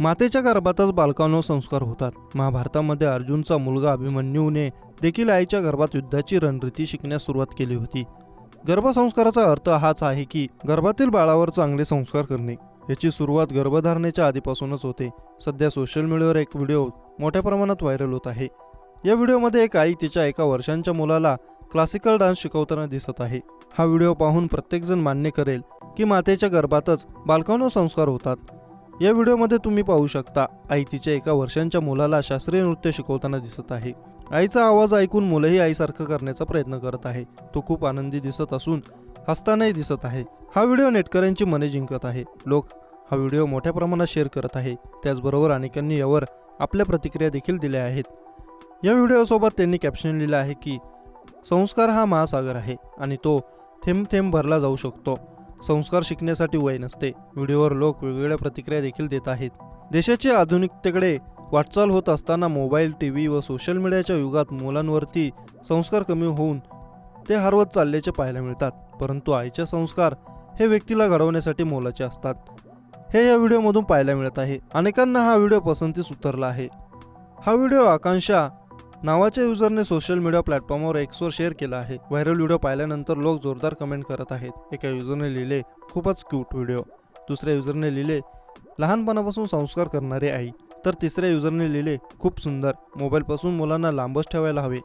मातेच्या गर्भातच बालकांवर संस्कार होतात। महाभारतामध्ये अर्जुनचा मुलगा अभिमन्यूने देखील आईच्या गर्भात युद्धाची रणनीती शिकण्यास सुरुवात केली होती। गर्भसंस्काराचा अर्थ हाच आहे की गर्भातील बाळावर चांगले संस्कार करणे। याची सुरुवात गर्भधारणेच्या आधीपासूनच होते। सध्या सोशल मीडियावर एक व्हिडिओ मोठ्या प्रमाणात व्हायरल होत आहे। या व्हिडिओमध्ये एक आई तिच्या 1 वर्षांच्या मुलाला क्लासिकल डान्स शिकवताना दिसत आहे। हा व्हिडिओ पाहून प्रत्येकजण मान्य करेल की मातेच्या गर्भातच बालकांवर संस्कार होतात। या व्हिडिओमध्ये तुम्ही पाहू शकता आई तिच्या 1 वर्षांच्या मुलाला शास्त्रीय नृत्य शिकवताना दिसत आहे। आईचा आवाज ऐकून मुलंही आईसारखं करण्याचा प्रयत्न करत आहे। तो खूप आनंदी दिसत असून हसतानाही दिसत आहे। हा व्हिडिओ नेटकऱ्यांची मने जिंकत आहे। लोक हा व्हिडिओ मोठ्या प्रमाणात शेअर करत आहे। त्याचबरोबर अनेकांनी यावर आपल्या प्रतिक्रिया देखील दिल्या आहेत। या व्हिडिओसोबत त्यांनी कॅप्शन लिहिलं आहे की संस्कार हा महासागर आहे आणि तो थेंब थेंब भरला जाऊ शकतो। संस्कार शिकण्यासाठी वय नसते। व्हिडिओवर लोक वेगवेगळ्या प्रतिक्रिया देखील देत आहेत। देशाची आधुनिकतेकडे वाटचाल होत असताना मोबाईल, टीव्ही व सोशल मीडियाच्या युगात मुलांवरती संस्कार कमी होऊन ते हरवत चालल्याचे पाहायला मिळतात। परंतु आईचे संस्कार हे व्यक्तीला घडवण्यासाठी मोलाचे असतात, हे या व्हिडिओमधून पाहायला मिळत आहे। अनेकांना हा व्हिडिओ पसंतीस उतरला आहे। हा व्हिडिओ आकांक्षा नावाच्या युजरने सोशल मीडिया प्लॅटफॉर्मवर एक्सवर शेअर केला आहे। व्हायरल व्हिडिओ पाहिल्यानंतर लोक जोरदार कमेंट करत आहेत। एका युजरने लिहिले खूपच क्यूट व्हिडिओ, दुसऱ्या युजरने लिहिले लहानपणापासून संस्कार करणारी आई, तर तिसऱ्या युजरने लिहिले खूप सुंदर, मोबाईलपासून मुलांना लांबच ठेवायला हवे।